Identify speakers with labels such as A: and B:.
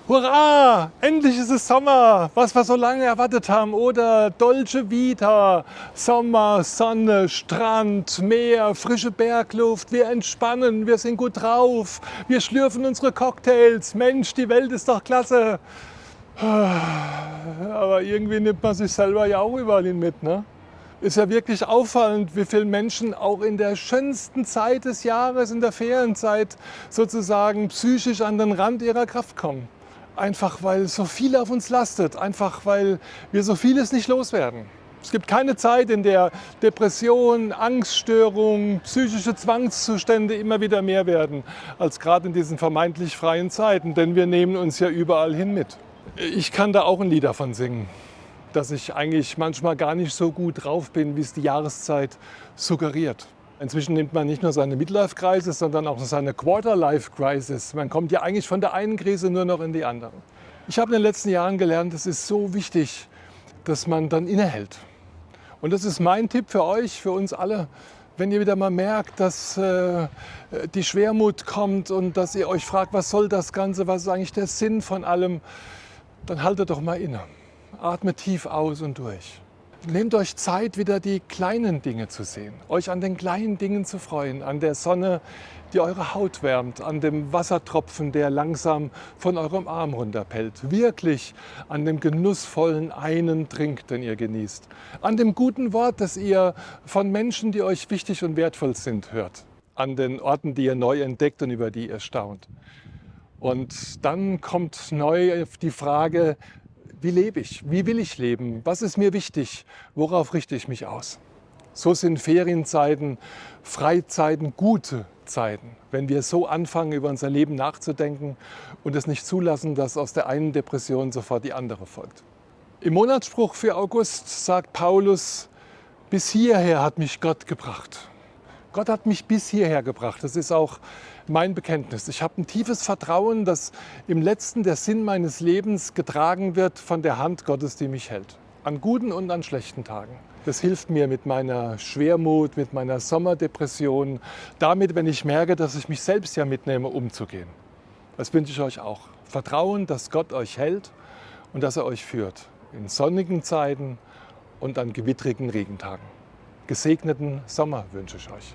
A: Hurra! Endlich ist es Sommer, was wir so lange erwartet haben. Oder Dolce Vita, Sommer, Sonne, Strand, Meer, frische Bergluft. Wir entspannen, wir sind gut drauf. Wir schlürfen unsere Cocktails. Mensch, die Welt ist doch klasse. Aber irgendwie nimmt man sich selber ja auch überall hin mit, ne? Ist ja wirklich auffallend, wie viele Menschen auch in der schönsten Zeit des Jahres, in der Ferienzeit, sozusagen psychisch an den Rand ihrer Kraft kommen. Einfach weil so viel auf uns lastet, einfach weil wir so vieles nicht loswerden. Es gibt keine Zeit, in der Depressionen, Angststörungen, psychische Zwangszustände immer wieder mehr werden, als gerade in diesen vermeintlich freien Zeiten, denn wir nehmen uns ja überall hin mit. Ich kann da auch ein Lied davon singen, dass ich eigentlich manchmal gar nicht so gut drauf bin, wie es die Jahreszeit suggeriert. Inzwischen nimmt man nicht nur seine Midlife-Crisis, sondern auch seine Quarter-Life-Crisis. Man kommt ja eigentlich von der einen Krise nur noch in die andere. Ich habe in den letzten Jahren gelernt, es ist so wichtig, dass man dann innehält. Und das ist mein Tipp für euch, für uns alle. Wenn ihr wieder mal merkt, dass die Schwermut kommt und dass ihr euch fragt, was soll das Ganze, was ist eigentlich der Sinn von allem, dann haltet doch mal inne. Atmet tief aus und durch. Nehmt euch Zeit, wieder die kleinen Dinge zu sehen, euch an den kleinen Dingen zu freuen, an der Sonne, die eure Haut wärmt, an dem Wassertropfen, der langsam von eurem Arm runterfällt, wirklich an dem genussvollen einen Trink, den ihr genießt, an dem guten Wort, das ihr von Menschen, die euch wichtig und wertvoll sind, hört, an den Orten, die ihr neu entdeckt und über die ihr staunt. Und dann kommt neu die Frage, wie lebe ich? Wie will ich leben? Was ist mir wichtig? Worauf richte ich mich aus? So sind Ferienzeiten, Freizeiten gute Zeiten, wenn wir so anfangen, über unser Leben nachzudenken und es nicht zulassen, dass aus der einen Depression sofort die andere folgt. Im Monatsspruch für August sagt Paulus, bis hierher hat mich Gott gebracht. Gott hat mich bis hierher gebracht. Das ist auch mein Bekenntnis. Ich habe ein tiefes Vertrauen, dass im Letzten der Sinn meines Lebens getragen wird von der Hand Gottes, die mich hält. An guten und an schlechten Tagen. Das hilft mir mit meiner Schwermut, mit meiner Sommerdepression, damit, wenn ich merke, dass ich mich selbst ja mitnehme, umzugehen. Das wünsche ich euch auch. Vertrauen, dass Gott euch hält und dass er euch führt. In sonnigen Zeiten und an gewittrigen Regentagen. Gesegneten Sommer wünsche ich euch.